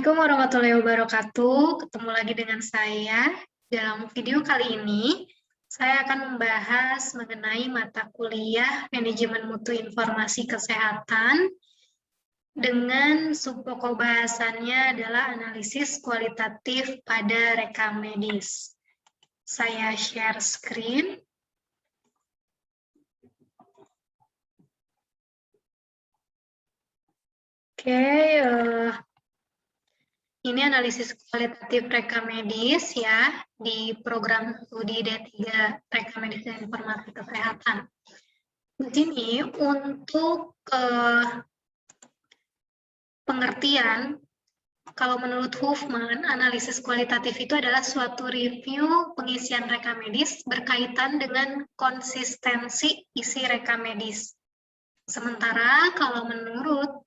Assalamualaikum warahmatullahi wabarakatuh. Ketemu lagi dengan saya. Dalam video kali ini, saya akan membahas mengenai mata kuliah Manajemen Mutu Informasi Kesehatan dengan subpokok bahasannya adalah analisis kualitatif pada rekam medis. Saya share screen. Ini analisis kualitatif rekam medis ya di program studi D3 rekam medis dan informasi kesehatan. Di sini untuk pengertian, kalau menurut Huffman, analisis kualitatif itu adalah suatu review pengisian rekam medis berkaitan dengan konsistensi isi rekam medis. Sementara kalau menurut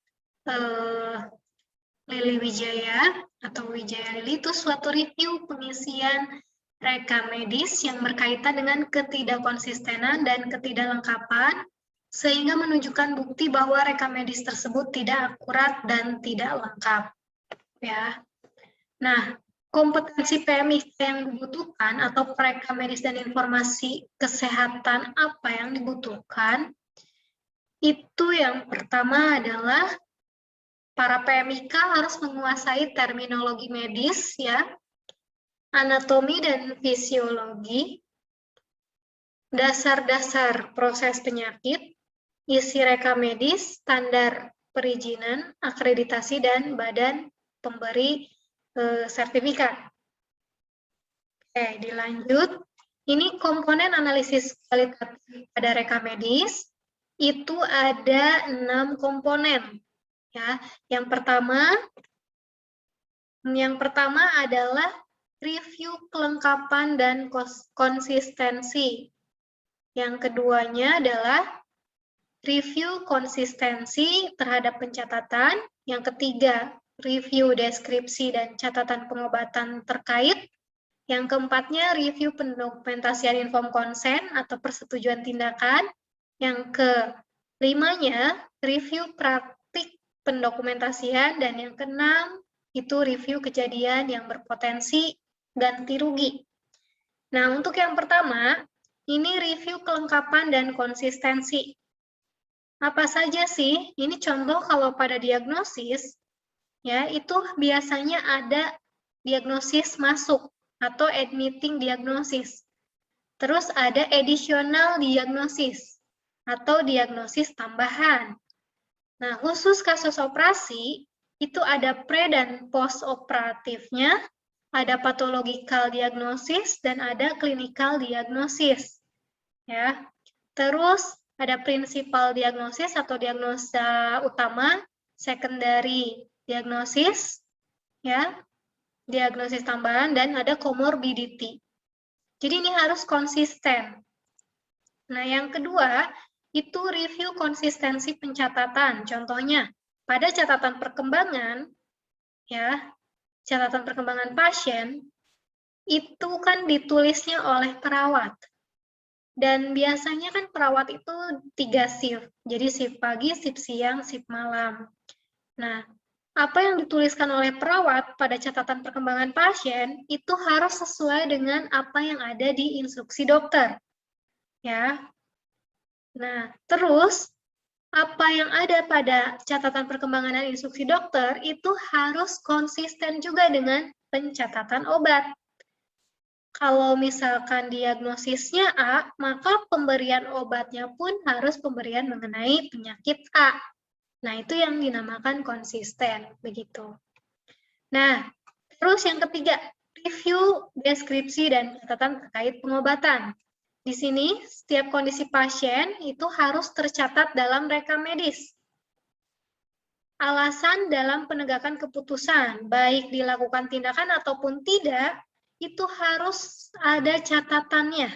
Lili Wijaya atau Wijaya Lili itu suatu review pengisian rekam medis yang berkaitan dengan ketidakkonsistenan dan ketidaklengkapan sehingga menunjukkan bukti bahwa rekam medis tersebut tidak akurat dan tidak lengkap. Ya. Nah, kompetensi PMIK yang dibutuhkan atau rekam medis dan informasi kesehatan apa yang dibutuhkan? Itu yang pertama adalah para PMIK harus menguasai terminologi medis, ya, anatomi dan fisiologi, dasar-dasar proses penyakit, isi rekam medis, standar perizinan, akreditasi, dan badan pemberi sertifikat. Oke, dilanjut. Ini komponen analisis kualitatif pada rekam medis, itu ada 6 komponen. Ya, yang pertama adalah review kelengkapan dan konsistensi. Yang keduanya adalah review konsistensi terhadap pencatatan. Yang ketiga, review deskripsi dan catatan pengobatan terkait. Yang keempatnya, review pendokumentasian inform konsen atau persetujuan tindakan. Yang kelimanya, review praktik pendokumentasian, dan yang keenam itu review kejadian yang berpotensi ganti rugi. Nah, untuk yang pertama, ini review kelengkapan dan konsistensi. Apa saja sih? Ini contoh kalau pada diagnosis, ya, itu biasanya ada diagnosis masuk atau admitting diagnosis. Terus ada additional diagnosis atau diagnosis tambahan. Nah, khusus kasus operasi, itu ada pre dan post operatifnya, ada pathological diagnosis, dan ada clinical diagnosis. Ya. Terus ada principal diagnosis atau diagnosa utama, secondary diagnosis, ya, diagnosis tambahan, dan ada comorbidity. Jadi ini harus konsisten. Nah, yang kedua, itu review konsistensi pencatatan. Contohnya, pada catatan perkembangan, ya, catatan perkembangan pasien, itu kan ditulisnya oleh perawat. Dan biasanya kan perawat itu 3 shift. Jadi shift pagi, shift siang, shift malam. Nah, apa yang dituliskan oleh perawat pada catatan perkembangan pasien, itu harus sesuai dengan apa yang ada di instruksi dokter. Ya. Nah, terus apa yang ada pada catatan perkembangan dan instruksi dokter itu harus konsisten juga dengan pencatatan obat. Kalau misalkan diagnosisnya A, maka pemberian obatnya pun harus pemberian mengenai penyakit A. Nah, itu yang dinamakan konsisten, begitu. Nah, terus yang ketiga, review, deskripsi, dan catatan terkait pengobatan. Di sini, setiap kondisi pasien itu harus tercatat dalam rekam medis. Alasan dalam penegakan keputusan, baik dilakukan tindakan ataupun tidak, itu harus ada catatannya.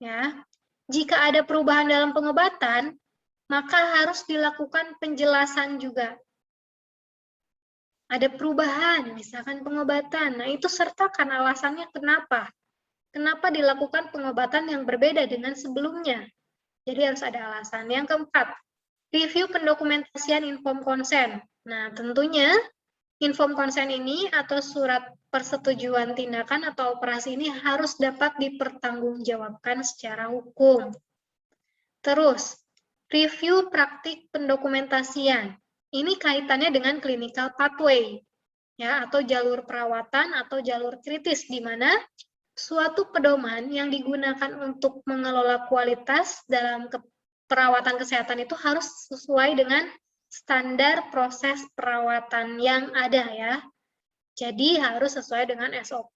Ya. Jika ada perubahan dalam pengobatan, maka harus dilakukan penjelasan juga. Ada perubahan, misalkan pengobatan. Nah, itu sertakan alasannya kenapa. Kenapa dilakukan pengobatan yang berbeda dengan sebelumnya? Jadi harus ada alasan. Yang keempat, review pendokumentasian inform konsen. Nah, tentunya Inform consent ini atau surat persetujuan tindakan atau operasi ini harus dapat dipertanggungjawabkan secara hukum. Terus, review praktik pendokumentasian. Ini kaitannya dengan clinical pathway, ya, atau jalur perawatan atau jalur kritis, di mana suatu pedoman yang digunakan untuk mengelola kualitas dalam perawatan kesehatan itu harus sesuai dengan standar proses perawatan yang ada, ya. Jadi harus sesuai dengan SOP,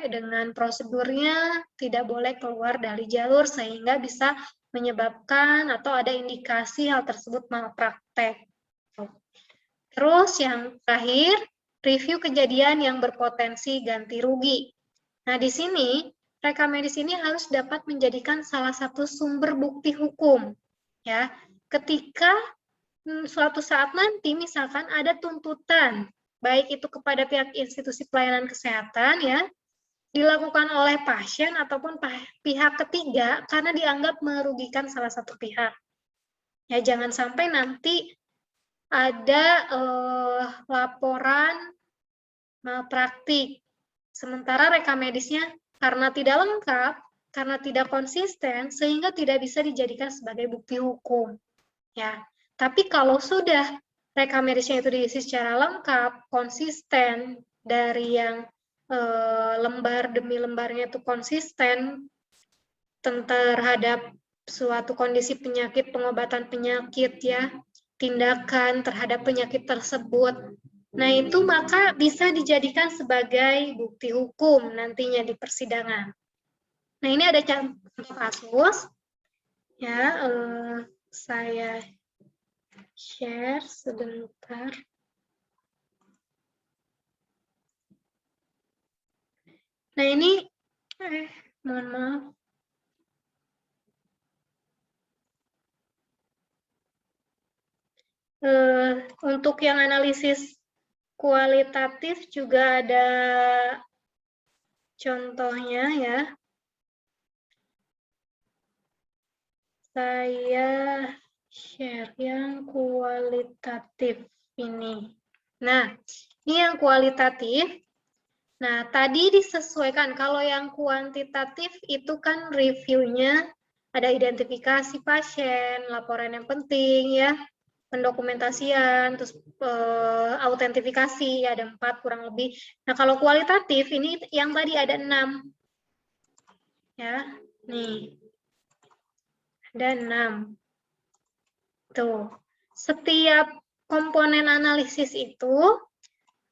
dengan prosedurnya, tidak boleh keluar dari jalur sehingga bisa menyebabkan atau ada indikasi hal tersebut malpraktek. Terus yang terakhir, review kejadian yang berpotensi ganti rugi. Nah, di sini rekam medis ini harus dapat menjadikan salah satu sumber bukti hukum, ya. Ketika suatu saat nanti misalkan ada tuntutan, baik itu kepada pihak institusi pelayanan kesehatan, ya, dilakukan oleh pasien ataupun pihak ketiga karena dianggap merugikan salah satu pihak. Ya, jangan sampai nanti ada laporan malpraktik, sementara rekam medisnya karena tidak lengkap, karena tidak konsisten, sehingga tidak bisa dijadikan sebagai bukti hukum. Ya, tapi kalau sudah rekam medisnya itu diisi secara lengkap, konsisten, dari yang lembar demi lembarnya itu konsisten terhadap suatu kondisi penyakit, pengobatan penyakit, ya, tindakan terhadap penyakit tersebut. Nah, itu maka bisa dijadikan sebagai bukti hukum nantinya di persidangan. Nah, ini ada contoh kasus, ya, saya share sebentar. Nah, ini, mohon maaf. Untuk yang analisis kualitatif juga ada contohnya, ya. Saya share yang kualitatif ini. Nah, ini yang kualitatif. Nah, tadi disesuaikan. Kalau yang kuantitatif itu kan reviewnya ada identifikasi pasien, laporan yang penting, ya, pendokumentasian, terus autentifikasi, ada 4 kurang lebih. Nah, kalau kualitatif ini yang tadi ada 6. Ya, nih. Ada 6. Tuh. Setiap komponen analisis itu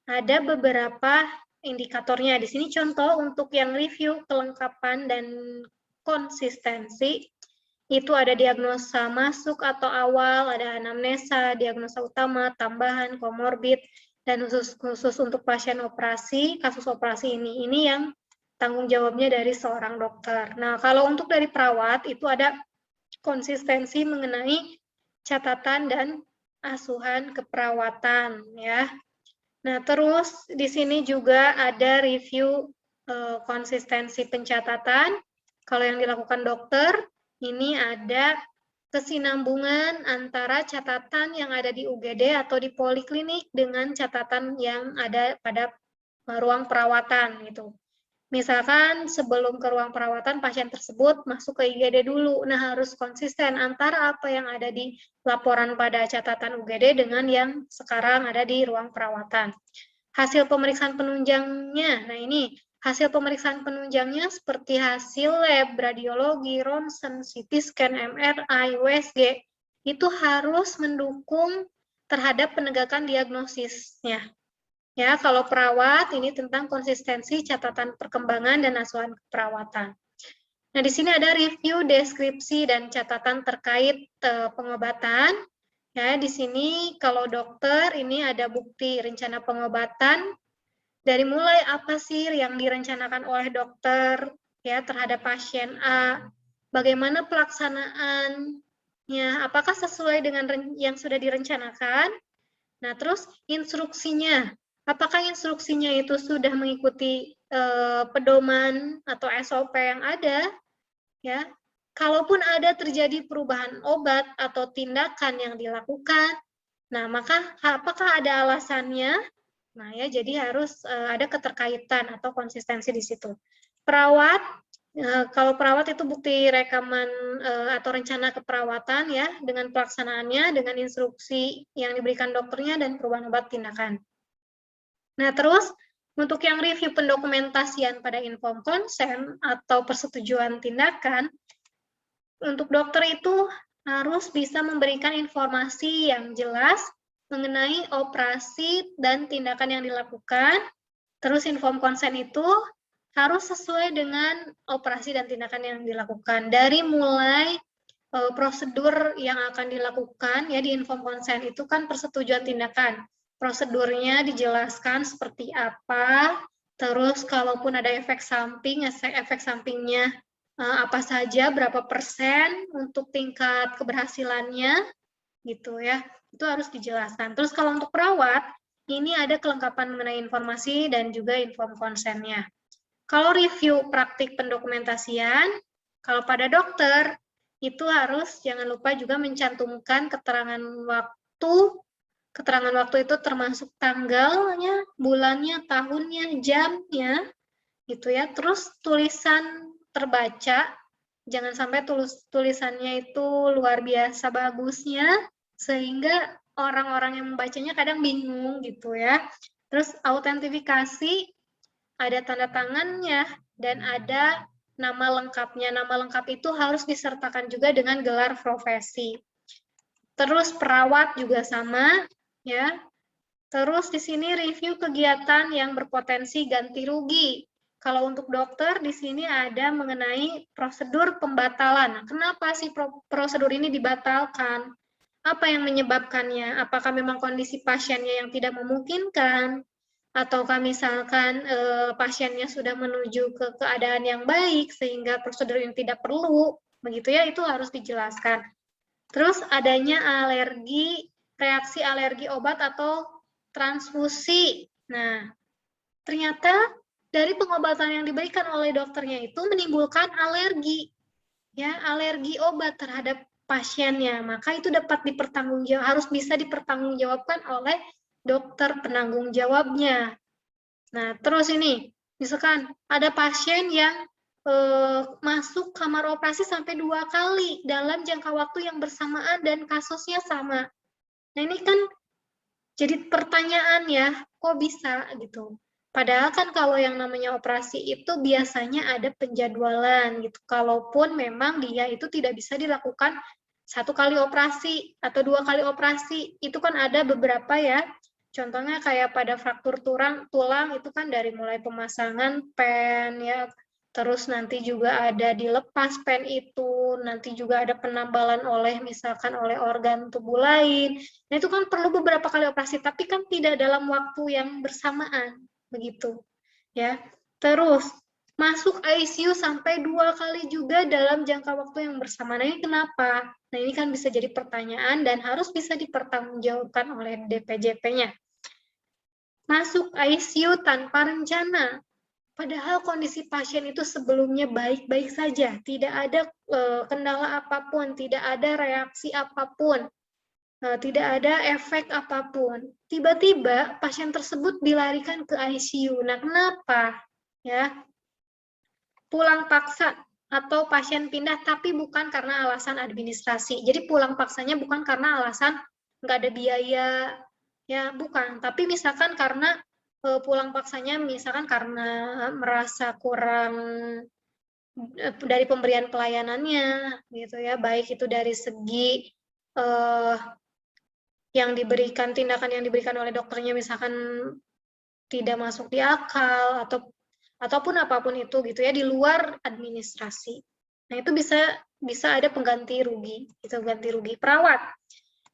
ada beberapa indikatornya. Di sini contoh untuk yang review kelengkapan dan konsistensi. Itu ada diagnosa masuk atau awal, ada anamnesa, diagnosa utama, tambahan, komorbid, dan khusus untuk pasien operasi, kasus operasi ini yang tanggung jawabnya dari seorang dokter. Nah, kalau untuk dari perawat, itu ada konsistensi mengenai catatan dan asuhan keperawatan, ya. Nah, terus di sini juga ada review konsistensi pencatatan. Kalau yang dilakukan dokter, ini ada kesinambungan antara catatan yang ada di UGD atau di poliklinik dengan catatan yang ada pada ruang perawatan gitu. Misalkan sebelum ke ruang perawatan pasien tersebut masuk ke IGD dulu. Nah, harus konsisten antara apa yang ada di laporan pada catatan UGD dengan yang sekarang ada di ruang perawatan. Hasil pemeriksaan penunjangnya. Nah, ini hasil pemeriksaan penunjangnya seperti hasil lab, radiologi, ronsen, CT scan, MRI, USG, itu harus mendukung terhadap penegakan diagnosisnya. Ya, kalau perawat ini tentang konsistensi catatan perkembangan dan asuhan keperawatan. Nah, di sini ada review, deskripsi, dan catatan terkait pengobatan. Ya, di sini kalau dokter ini ada bukti rencana pengobatan dari mulai apa sih yang direncanakan oleh dokter ya terhadap pasien A, bagaimana pelaksanaannya, apakah sesuai dengan yang sudah direncanakan. Nah, terus instruksinya, apakah instruksinya itu sudah mengikuti pedoman atau SOP yang ada, ya. Kalaupun ada terjadi perubahan obat atau tindakan yang dilakukan, nah maka apakah ada alasannya, Nah ya, jadi harus ada keterkaitan atau konsistensi di situ. Perawat, kalau perawat itu bukti rekaman atau rencana keperawatan ya, dengan pelaksanaannya, dengan instruksi yang diberikan dokternya dan perubahan obat tindakan. Nah terus untuk yang review pendokumentasian pada inform consent atau persetujuan tindakan, untuk dokter itu harus bisa memberikan informasi yang jelas mengenai operasi dan tindakan yang dilakukan. Terus inform consent itu harus sesuai dengan operasi dan tindakan yang dilakukan. Dari mulai prosedur yang akan dilakukan ya di inform consent itu kan persetujuan tindakan. Prosedurnya dijelaskan seperti apa, terus kalaupun ada efek samping, efek sampingnya apa saja, berapa persen untuk tingkat keberhasilannya, gitu ya. Itu harus dijelaskan. Terus kalau untuk perawat, ini ada kelengkapan mengenai informasi dan juga inform consent-nya. Kalau review praktik pendokumentasian, kalau pada dokter, itu harus jangan lupa juga mencantumkan keterangan waktu. Keterangan waktu itu termasuk tanggalnya, bulannya, tahunnya, jamnya, gitu ya. Terus tulisan terbaca, jangan sampai tulisannya itu luar biasa bagusnya, sehingga orang-orang yang membacanya kadang bingung gitu ya. Terus autentifikasi, ada tanda tangannya, dan ada nama lengkapnya. Nama lengkap itu harus disertakan juga dengan gelar profesi. Terus perawat juga sama, ya. Terus di sini review kegiatan yang berpotensi ganti rugi. Kalau untuk dokter, di sini ada mengenai prosedur pembatalan. Nah, kenapa sih prosedur ini dibatalkan? Apa yang menyebabkannya? Apakah memang kondisi pasiennya yang tidak memungkinkan? Ataukah misalkan pasiennya sudah menuju ke keadaan yang baik, sehingga prosedur yang tidak perlu? Begitu ya, itu harus dijelaskan. Terus adanya alergi, reaksi alergi obat atau transfusi. Nah, ternyata dari pengobatan yang diberikan oleh dokternya itu menimbulkan alergi, ya, alergi obat terhadap pasiennya. Maka itu dapat harus bisa dipertanggungjawabkan oleh dokter penanggung jawabnya. Nah, terus ini, misalkan ada pasien yang masuk kamar operasi sampai 2 kali dalam jangka waktu yang bersamaan dan kasusnya sama. Nah, ini kan jadi pertanyaan ya, kok bisa gitu. Padahal kan kalau yang namanya operasi itu biasanya ada penjadwalan gitu. Kalaupun memang dia itu tidak bisa dilakukan 1 kali operasi atau 2 kali operasi, itu kan ada beberapa ya. Contohnya kayak pada fraktur tulang itu kan dari mulai pemasangan pen ya, terus nanti juga ada dilepas pen itu, nanti juga ada penambalan misalkan oleh organ tubuh lain. Nah, itu kan perlu beberapa kali operasi, tapi kan tidak dalam waktu yang bersamaan, begitu. Ya. Terus masuk ICU sampai 2 kali juga dalam jangka waktu yang bersamaan. Nah, ini kenapa? Nah, ini kan bisa jadi pertanyaan dan harus bisa dipertanggungjawabkan oleh DPJP-nya. Masuk ICU tanpa rencana. Padahal kondisi pasien itu sebelumnya baik-baik saja, tidak ada kendala apapun, tidak ada reaksi apapun, tidak ada efek apapun. Tiba-tiba pasien tersebut dilarikan ke ICU. Nah, kenapa? Ya, pulang paksa atau pasien pindah, tapi bukan karena alasan administrasi. Jadi pulang paksanya bukan karena alasan nggak ada biaya, ya bukan. Tapi misalkan karena pulang paksanya misalkan karena merasa kurang dari pemberian pelayanannya, gitu ya, baik itu dari segi tindakan yang diberikan oleh dokternya misalkan tidak masuk di akal ataupun apapun itu gitu ya, di luar administrasi. Nah, itu bisa ada pengganti rugi, itu ganti rugi. Perawat,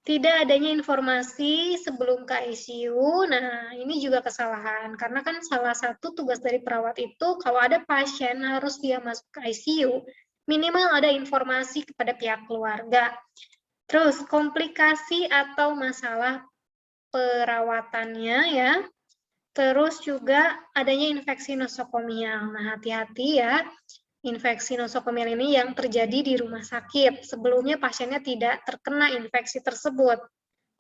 tidak adanya informasi sebelum ke ICU. Nah, ini juga kesalahan karena kan salah satu tugas dari perawat itu kalau ada pasien harus dia masuk ke ICU, minimal ada informasi kepada pihak keluarga. Terus komplikasi atau masalah perawatannya ya. Terus juga adanya infeksi nosokomial. Nah, hati-hati ya. Infeksi nosokomial ini yang terjadi di rumah sakit. Sebelumnya pasiennya tidak terkena infeksi tersebut.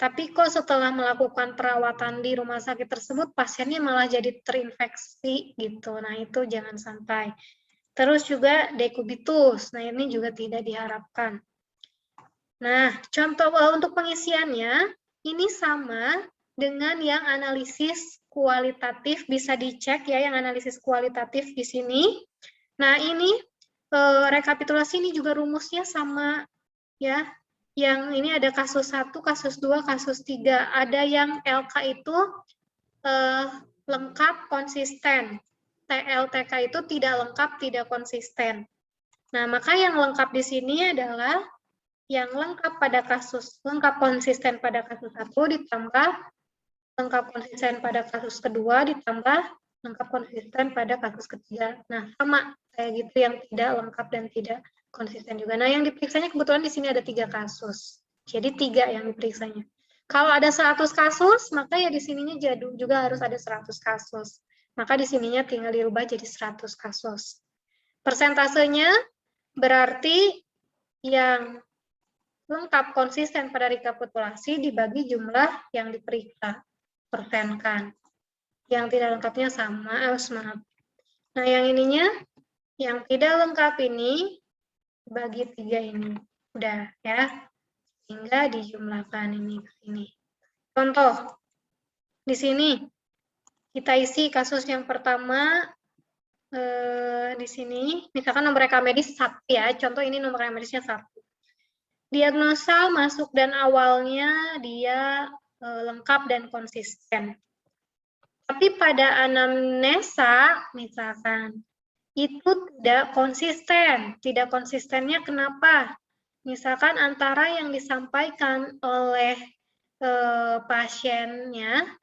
Tapi kok setelah melakukan perawatan di rumah sakit tersebut, pasiennya malah jadi terinfeksi gitu. Nah, itu jangan sampai. Terus juga dekubitus. Nah, ini juga tidak diharapkan. Nah, contoh untuk pengisiannya, ini sama dengan yang analisis kualitatif, bisa dicek ya yang analisis kualitatif di sini. Nah, ini rekapitulasi ini juga rumusnya sama ya. Yang ini ada kasus 1, kasus 2, kasus 3. Ada yang LK itu lengkap, konsisten. TLTK itu tidak lengkap, tidak konsisten. Nah, maka yang lengkap di sini adalah yang lengkap pada kasus, lengkap konsisten pada kasus 1 ditambah lengkap konsisten pada kasus kedua ditambah lengkap konsisten pada kasus ketiga. Nah, sama kayak gitu yang tidak lengkap dan tidak konsisten juga. Nah, yang diperiksanya kebetulan di sini ada 3 kasus. Jadi 3 yang diperiksanya. Kalau ada 100 kasus, maka ya di sininya juga harus ada 100 kasus. Maka di sininya tinggal dirubah jadi 100 kasus. Persentasenya berarti yang lengkap konsisten pada rekapitulasi dibagi jumlah yang diperiksa, persenkan. Yang tidak lengkapnya sama, maaf. Nah, yang ininya, yang tidak lengkap ini bagi 3 ini. Udah ya, hingga dijumlahkan ini ke sini. Contoh, di sini kita isi kasus yang pertama di sini, misalkan nomor rekam medis 1 ya, contoh ini nomor rekam medisnya 1. Diagnosa masuk dan awalnya dia lengkap dan konsisten. Tapi pada anamnesa, misalkan, itu tidak konsisten. Tidak konsistennya kenapa? Misalkan antara yang disampaikan oleh pasiennya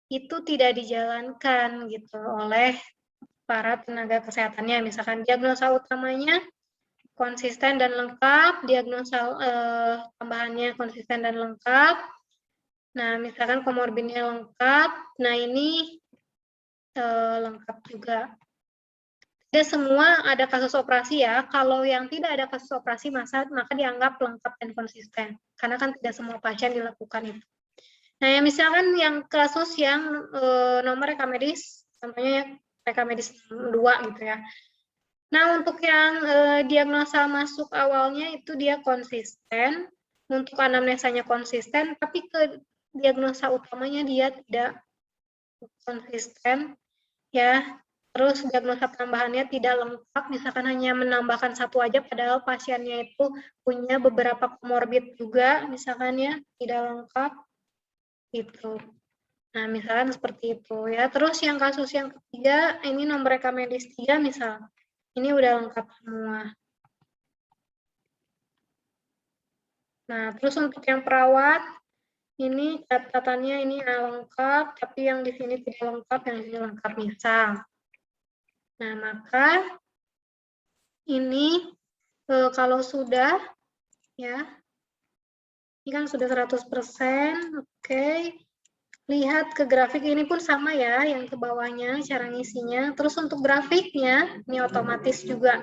itu tidak dijalankan gitu oleh para tenaga kesehatannya. Misalkan diagnosa utamanya konsisten dan lengkap, diagnosa tambahannya konsisten dan lengkap. Nah, misalkan komorbidnya lengkap, nah ini lengkap juga. Tidak semua ada kasus operasi ya, kalau yang tidak ada kasus operasi maka dianggap lengkap dan konsisten, karena kan tidak semua pasien dilakukan itu. Nah, ya misalkan yang kasus yang nomor rekam medis, contohnya rekam medis 2 gitu ya. Nah, untuk yang diagnosa masuk awalnya itu dia konsisten, untuk anamnesanya konsisten, tapi ke diagnosa utamanya dia tidak konsisten, ya. Terus diagnosa tambahannya tidak lengkap, misalkan hanya menambahkan 1 aja, padahal pasiennya itu punya beberapa komorbid juga, misalkan ya, tidak lengkap, gitu. Nah, misalkan seperti itu ya. Terus yang kasus yang ketiga, ini nomor rekam medis 3 misal. Ini udah lengkap semua. Nah, terus untuk yang perawat, ini catatannya ini lengkap, tapi yang di sini tidak lengkap, yang di sini lengkap misal. Nah, maka ini kalau sudah, ya, ini kan sudah 100%, oke. Lihat ke grafik ini pun sama ya, yang ke bawahnya, cara ngisinya. Terus untuk grafiknya, ini otomatis juga.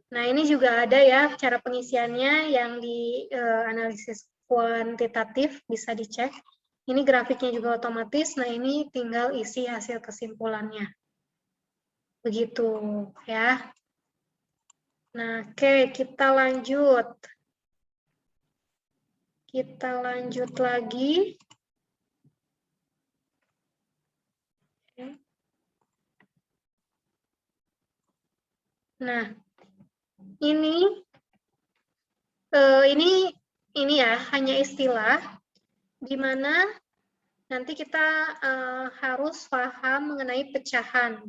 Nah, ini juga ada ya cara pengisiannya yang di analisis kuantitatif, bisa dicek. Ini grafiknya juga otomatis, nah ini tinggal isi hasil kesimpulannya. Begitu ya. Nah, oke, kita lanjut. Kita lanjut lagi. Nah, ini ya hanya istilah di mana nanti kita harus paham mengenai pecahan,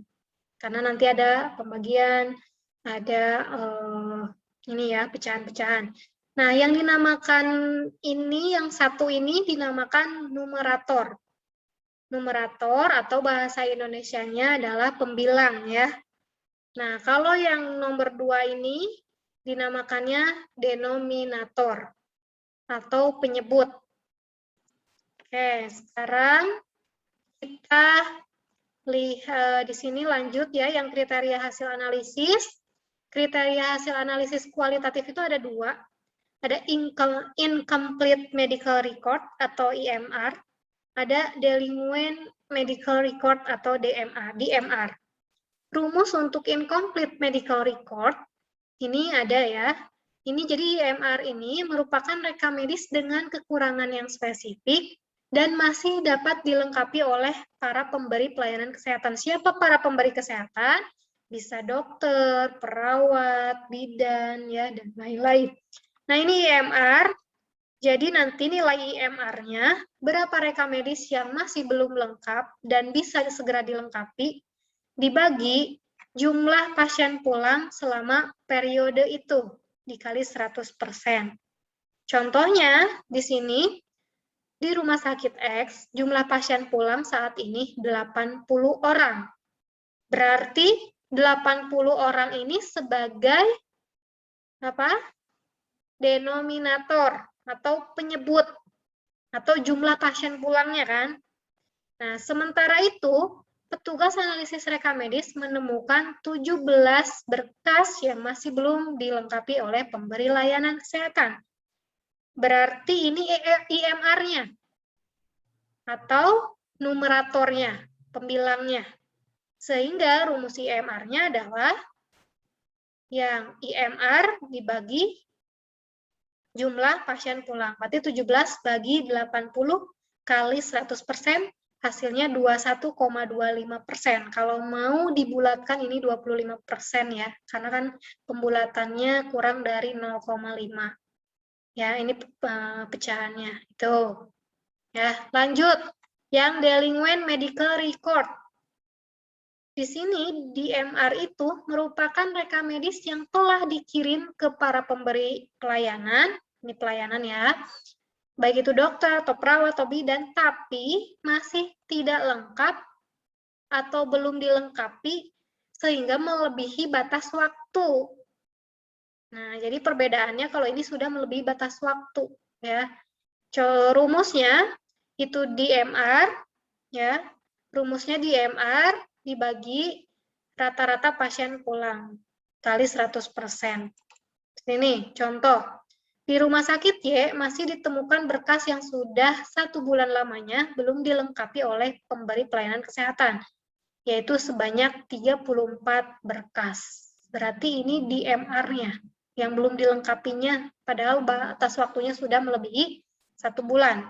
karena nanti ada pembagian, ada ini ya pecahan-pecahan. Nah, yang dinamakan ini, yang satu ini dinamakan numerator. Numerator atau bahasa Indonesianya adalah pembilang ya. Nah, kalau yang nomor 2 ini dinamakannya denominator atau penyebut. Oke, sekarang kita lihat di sini lanjut ya yang kriteria hasil analisis. Kriteria hasil analisis kualitatif itu ada 2. ada incomplete medical record atau IMR, ada delinquent medical record atau DMR. Rumus untuk incomplete medical record ini ada ya. Ini jadi IMR ini merupakan rekam medis dengan kekurangan yang spesifik dan masih dapat dilengkapi oleh para pemberi pelayanan kesehatan. Siapa para pemberi kesehatan? Bisa dokter, perawat, bidan, ya, dan lain-lain. Nah, ini IMR. Jadi nanti nilai IMR-nya, berapa rekam medis yang masih belum lengkap dan bisa segera dilengkapi, dibagi jumlah pasien pulang selama periode itu, dikali 100%. Contohnya, di sini, di rumah sakit X, jumlah pasien pulang saat ini 80 orang. Berarti 80 orang ini sebagai apa? Denominator atau penyebut atau jumlah pasien pulangnya kan. Nah, sementara itu, petugas analisis rekam medis menemukan 17 berkas yang masih belum dilengkapi oleh pemberi layanan kesehatan. Berarti ini IMR-nya atau numeratornya, pembilangnya. Sehingga rumus IMR-nya adalah yang IMR dibagi jumlah pasien pulang. Berarti 17 bagi 80 kali 100%, hasilnya 21,25%. Kalau mau dibulatkan ini 25% ya, karena kan pembulatannya kurang dari 0,5. Ya, ini pecahannya. Itu. Ya, lanjut. Yang delinquent medical record. Di sini, DMR itu merupakan rekam medis yang telah dikirim ke para pemberi pelayanan, ini pelayanan ya, baik itu dokter atau perawat atau bidan, tapi masih tidak lengkap atau belum dilengkapi sehingga melebihi batas waktu. Nah, jadi perbedaannya kalau ini sudah melebihi batas waktu, ya. Rumusnya itu DMR, ya. Rumusnya DMR dibagi rata-rata pasien pulang kali 100%. Ini contoh. Di rumah sakit Y masih ditemukan berkas yang sudah 1 bulan lamanya belum dilengkapi oleh pemberi pelayanan kesehatan, yaitu sebanyak 34 berkas. Berarti ini DMR-nya yang belum dilengkapinya, padahal batas waktunya sudah melebihi 1 bulan.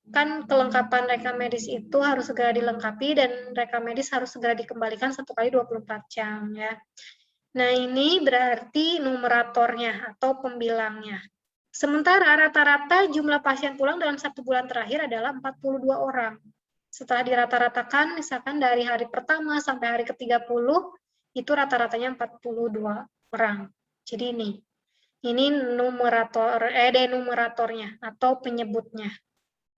Kan kelengkapan rekam medis itu harus segera dilengkapi dan rekam medis harus segera dikembalikan 1 kali 24 jam ya. Nah, ini berarti numeratornya atau pembilangnya. Sementara rata-rata jumlah pasien pulang dalam 1 bulan terakhir adalah 42 orang. Setelah dirata-ratakan, misalkan dari hari pertama sampai hari ke-30, itu rata-ratanya 42 orang. Jadi ini denumeratornya atau penyebutnya.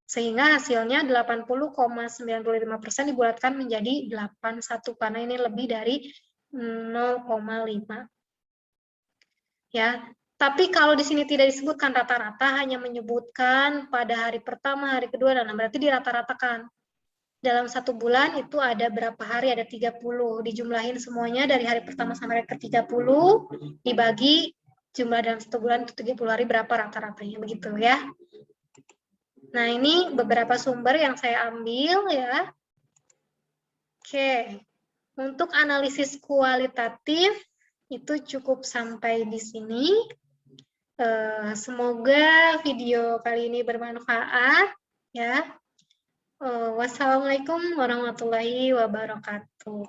Sehingga hasilnya 80,95% dibulatkan menjadi 81 karena ini lebih dari 0,5. Ya, tapi kalau di sini tidak disebutkan rata-rata, hanya menyebutkan pada hari pertama, hari kedua, dan berarti dirata-ratakan. Dalam 1 bulan itu ada berapa hari? Ada 30. Dijumlahin semuanya dari hari pertama sampai hari ke-30, dibagi jumlah dalam 1 bulan itu 30 hari, berapa rata-ratanya, begitu ya. Nah, ini beberapa sumber yang saya ambil ya. Oke, untuk analisis kualitatif itu cukup sampai di sini. Semoga video kali ini bermanfaat ya. Wassalamualaikum warahmatullahi wabarakatuh.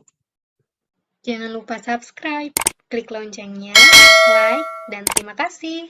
Jangan lupa subscribe, klik loncengnya, like, dan terima kasih.